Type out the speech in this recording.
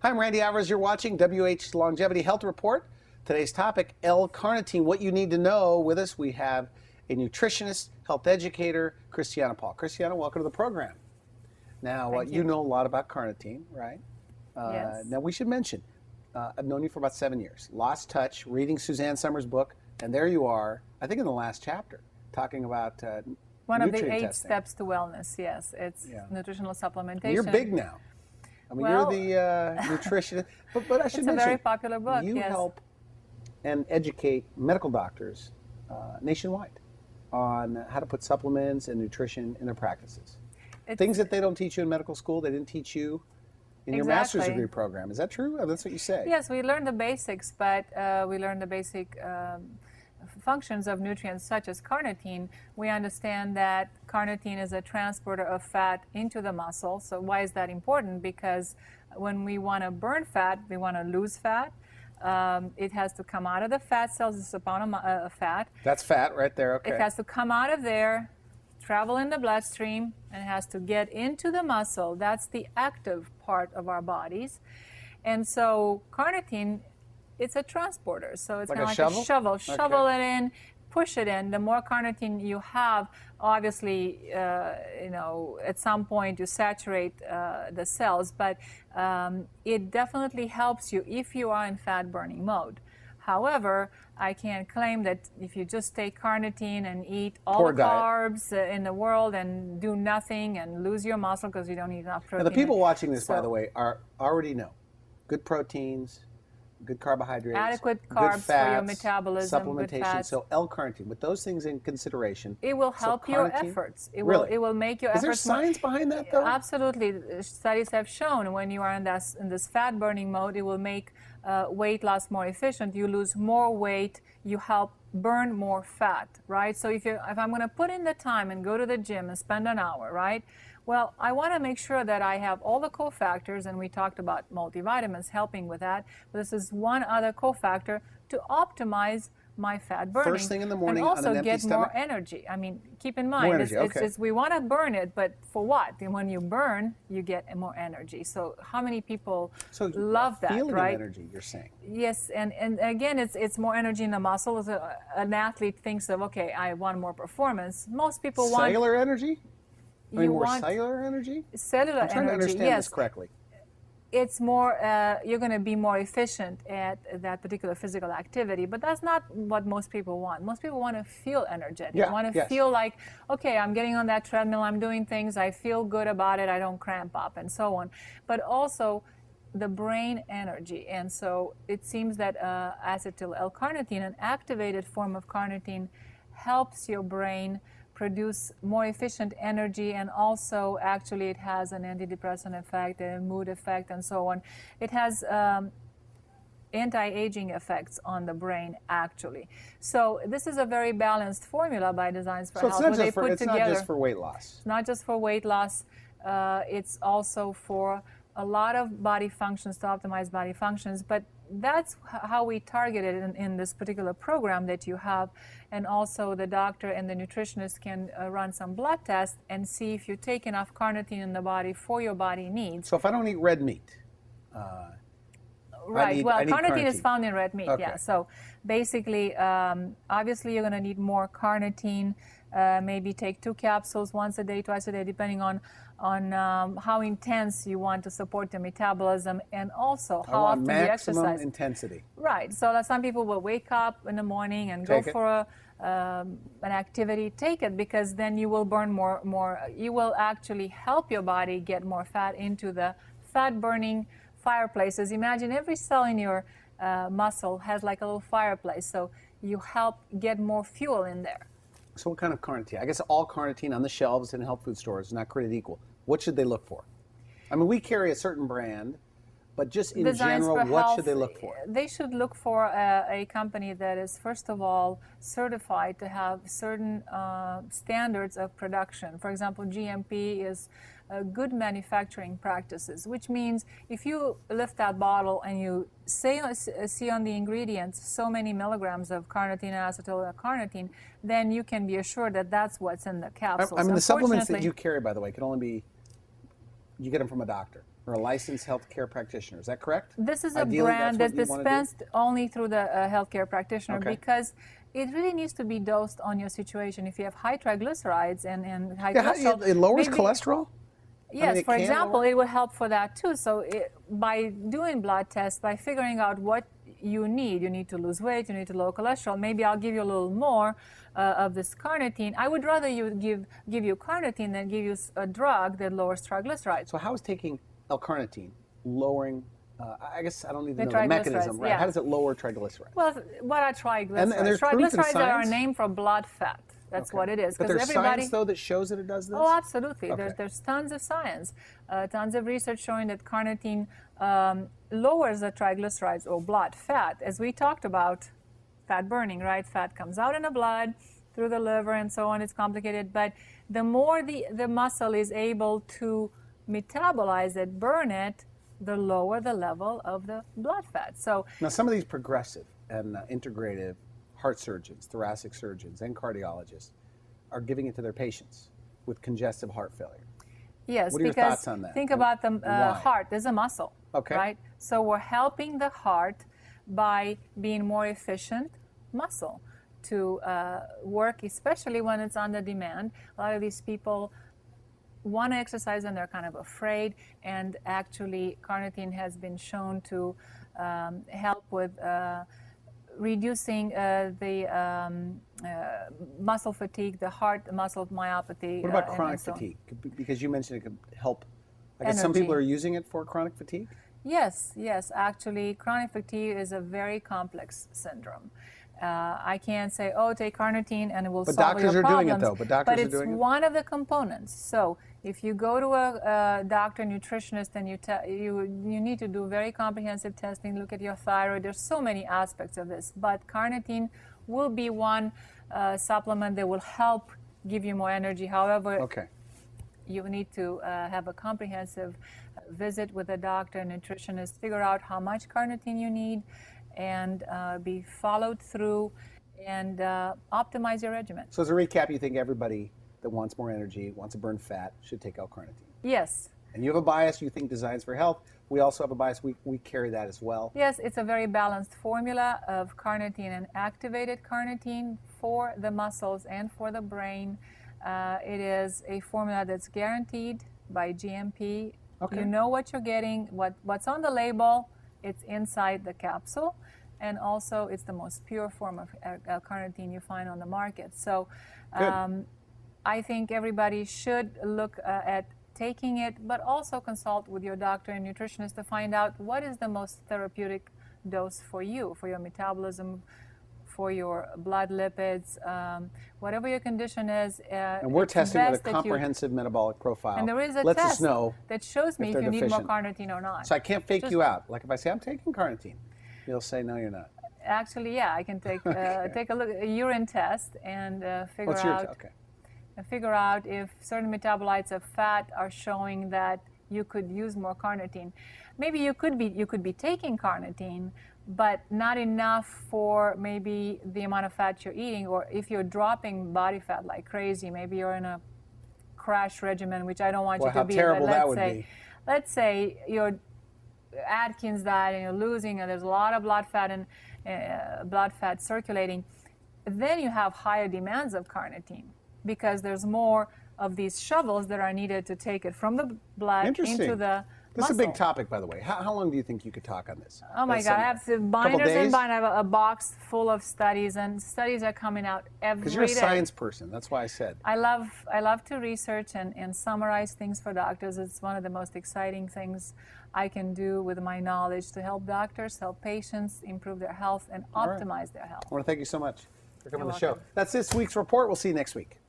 Hi, I'm Randy Alvarez. You're watching WH Longevity Health Report. Today's topic, L-Carnitine, what you need to know. With us, we have a nutritionist, health educator, Christiana Paul. Christiana, welcome to the program. Now, you know a lot about carnitine, right? Yes. Now, we should mention, I've known you for about 7 years. Lost touch, reading Suzanne Somers' book, and there you are, I think in the last chapter, talking about one of the 8 testing. steps to wellness, yes. It's nutritional supplementation. You're big now. I mean, well, you're the nutritionist, but I should it's mention, a very popular book, you yes. help and educate medical doctors nationwide on how to put supplements and nutrition in their practices. Things that they don't teach you in medical school, they didn't teach you in your master's degree program. Is that true? Or that's what you say? Yes, we learned the basics, but we learned the basic functions of nutrients such as carnitine. We understand that carnitine is a transporter of fat into the muscle. So why is that important? Because when we want to burn fat, we want to lose fat. It has to come out of the fat cells. It's a pound of fat. That's fat right there, okay. It has to come out of there, travel in the bloodstream, and it has to get into the muscle. That's the active part of our bodies. And so carnitine, it's a transporter. So it's like kind of like a shovel. Shovel it in, push it in. The more carnitine you have, obviously, you know, at some point you saturate the cells, but it definitely helps you if you are in fat burning mode. However, I can't claim that if you just take carnitine and eat all the carbs in the world and do nothing and lose your muscle because you don't eat enough protein. Now, the people watching this, by the way, already know good proteins, good carbohydrates, adequate carbs good fats, for your metabolism, supplementation. good fats. So L-Carnitine, with those things in consideration, it will help your efforts. It will make your efforts. Is there science behind that, though? Absolutely. Studies have shown when you are in this fat burning mode, it will make weight loss more efficient. You lose more weight. You help burn more fat, right? So if I'm going to put in the time and go to the gym and spend an hour, right? Well, I want to make sure that I have all the cofactors, and we talked about multivitamins helping with that. But this is one other cofactor to optimize my fat burning. First thing in the morning and also on an empty get stomach? more energy. I mean, keep in mind, it's we want to burn it, but for what? And when you burn, you get more energy. So how many people love that, feeling right? Of energy, you're saying. Yes, and again, it's more energy in the muscle. An athlete thinks of, okay, I want more performance. Most people want cellular energy. You more want cellular energy? Cellular I'm trying energy, to understand this correctly. It's more, you're going to be more efficient at that particular physical activity, but that's not what most people want. Most people want to feel energetic. They want to feel like, okay, I'm getting on that treadmill, I'm doing things, I feel good about it, I don't cramp up, and so on. But also the brain energy. And so it seems that acetyl L-carnitine, an activated form of carnitine, helps your brain produce more efficient energy, and also actually it has an antidepressant effect, a mood effect, and so on. It has anti-aging effects on the brain, actually. So this is a very balanced formula by Designs for Health. So it's not just for weight loss. It's not just for weight loss. It's also for a lot of body functions, to optimize body functions, but that's how we target it in this particular program that you have. And also the doctor and the nutritionist can run some blood tests and see if you take enough carnitine in the body for your body needs. So if I don't eat red meat, right. Well, carnitine is found in red meat, yeah. So basically, obviously you're going to need more carnitine. Maybe take 2 capsules once a day, twice a day, depending on how intense you want to support the metabolism, and also how often you exercise. Maximum intensity. Right. So some people will wake up in the morning and go for an activity. Take it, because then you will burn more. You will actually help your body get more fat into the fat-burning fireplaces. Imagine every cell in your muscle has like a little fireplace. So you help get more fuel in there. So what kind of carnitine? I guess all carnitine on the shelves in health food stores is not created equal. What should they look for? I mean, we carry a certain brand, but just in general, what should they look for? They should look for a company that is, first of all, certified to have certain standards of production. For example, GMP is good manufacturing practices, which means if you lift that bottle and you see on the ingredients so many milligrams of carnitine and acetyl-L-carnitine, then you can be assured that that's what's in the capsules. I mean, the supplements that you carry, by the way, can only be, you get them from a doctor. or a licensed healthcare practitioner. Is that correct? This is Ideally, a brand that's what you wanna dispensed only through the healthcare practitioner Okay. because it really needs to be dosed on your situation. If you have high triglycerides and high Yeah, cholesterol, it lowers maybe- cholesterol? Yes, it for can example, lower- it will help for that too. So by doing blood tests, by figuring out what you need to lose weight, you need to lower cholesterol, maybe I'll give you a little more of this carnitine. I would rather you give you carnitine than give you a drug that lowers triglycerides. So how is taking L-Carnitine lowering, I guess I don't need to The know the mechanism, triglycerides, right? yeah. How does it lower triglycerides? Well, what are triglycerides? And there's proof in Triglycerides are a science? name for blood fat. That's Okay. what it is. But Because there's everybody. science, though, that shows that it does this? Oh, absolutely. Okay. There's tons of science, tons of research showing that carnitine lowers the triglycerides or blood fat. As we talked about, fat burning, right? Fat comes out in the blood through the liver and so on. It's complicated. But the more the muscle is able to metabolize it, burn it, the lower the level of the blood fat. So Now, some of these progressive and integrative heart surgeons, thoracic surgeons, and cardiologists are giving it to their patients with congestive heart failure. yes, What are your because thoughts on that? think And about the why? heart. There's a muscle, Okay. right? So we're helping the heart by being more efficient muscle to work, especially when it's under demand. A lot of these people want to exercise and they're kind of afraid, and actually carnitine has been shown to help with reducing the muscle fatigue, the heart muscle myopathy. What about and chronic so on. fatigue? Because you mentioned it could help. I guess some Energy. people are using it for chronic fatigue. Yes, actually, chronic fatigue is a very complex syndrome. I can't say, oh, take carnitine and it will But solve your doctors are doing it, problems. though. But doctors are it's doing it? one of the components. So if you go to a doctor, nutritionist, and you need to do very comprehensive testing, look at your thyroid. There's so many aspects of this. But carnitine will be one supplement that will help give you more energy. However, Okay. you need to have a comprehensive visit with a doctor and nutritionist, figure out how much carnitine you need, and be followed through and optimize your regimen. So as a recap, you think everybody that wants more energy, wants to burn fat, should take L-Carnitine. Yes. And you have a bias, you think Designs for Health. We also have a bias, we carry that as well. Yes, it's a very balanced formula of carnitine and activated carnitine for the muscles and for the brain. It is a formula that's guaranteed by GMP. Okay. You know what you're getting, what's on the label, it's inside the capsule, and also it's the most pure form of L-carnitine you find on the market. So I think everybody should look at taking it, but also consult with your doctor and nutritionist to find out what is the most therapeutic dose for you, for your metabolism, for your blood lipids, whatever your condition is. And we're it's testing with a best that you- comprehensive metabolic profile. And there is a Lets us test know that shows me if if they're you need more deficient. carnitine or not. So I can't fake Just- you out. Like if I say, I'm taking carnitine, you'll say, no, you're not. Actually, yeah, I can take take a look, a urine test, and figure What's your, out okay. figure out if certain metabolites of fat are showing that you could use more carnitine. Maybe you could be taking carnitine, but not enough for maybe the amount of fat you're eating, or if you're dropping body fat like crazy, maybe you're in a crash regimen, which I don't want Boy, you to how be. terrible but that would be. Let's say you're Atkins diet and you're losing, and there's a lot of blood fat circulating, then you have higher demands of carnitine because there's more of these shovels that are needed to take it from the blood Interesting. into the This is a muscle. big topic, by the way. How long do you think you could talk on this? Oh my That's God, I some- have the binders days? and bind. I have a box full of studies, and studies are coming out every day. Because you're a science person. That's why I said. I love to research and summarize things for doctors. It's one of the most exciting things I can do with my knowledge to help doctors, help patients improve their health and All right. optimize their health. I want to thank you so much for coming You're on the show. welcome. That's this week's report. We'll see you next week.